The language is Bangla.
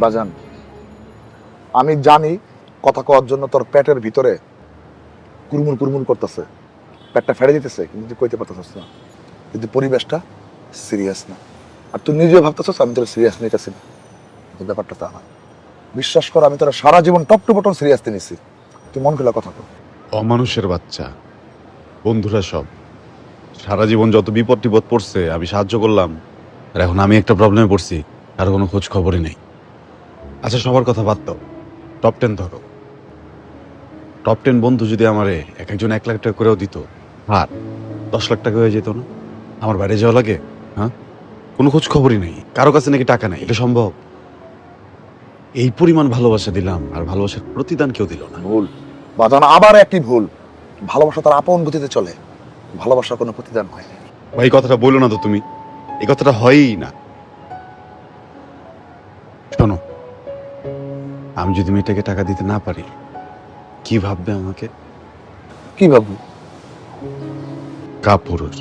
বাজান, আমি জানি কথা কওয়ার জন্য তোর পেটের ভিতরে কুরমুর কুরমুর করতেছে, পেটটা ফেড়ে দিতেছে, কিন্তু তুই কইতে পারতেছিস না। কিন্তু পরিবেশটা সিরিয়াস না, আর তুই নিজেও ভাবতেছিস আমি তোর সিরিয়াস নিতেছি না, কিন্তু ব্যাপারটা তা না। বিশ্বাস কর, আমি তোরা সারা জীবন টপ টু বটন সিরিয়াসলি নিছি। তুই মন খুলে কথা কর। অমানুষের বাচ্চা, বন্ধুরা সব সারা জীবন যত বিপদ টিপদ পড়ছে আমি সাহায্য করলাম, আর এখন আমি একটা প্রবলেমে পড়ছি, আর কোনো খোঁজ খবরই নেই। আচ্ছা সবার কথা বাদ দাও, টপ 10 ধরো। টপ 10 বন্ধু যদি আমারে এক একজন 1 লাখ টাকা করেও দিত, আর 10 লাখ টাকা হয়ে যেত না? আমার বাইরে যাওয়া লাগে? হ্যাঁ, কোনো খোঁজ খবরই নেই, কারো কাছে নাকি টাকা নেই, এটা সম্ভব? এই পরিমাণ ভালোবাসা দিলাম, আর ভালোবাসার প্রতিদান কেউ দিল না। ভুল বাজান, আবার একই ভুল। ভালোবাসা তার আপন গতিতে চলে, ভালোবাসার কোনো প্রতিদান হয় না। ভাই এই কথাটা বললো না তো তুমি, এই কথাটা হয়ই না। শোনো, আমি যদি মেয়েটাকে টাকা দিতে না পারি, কি ভাববে আমাকে? কি ভাববো? কাপুরুষ।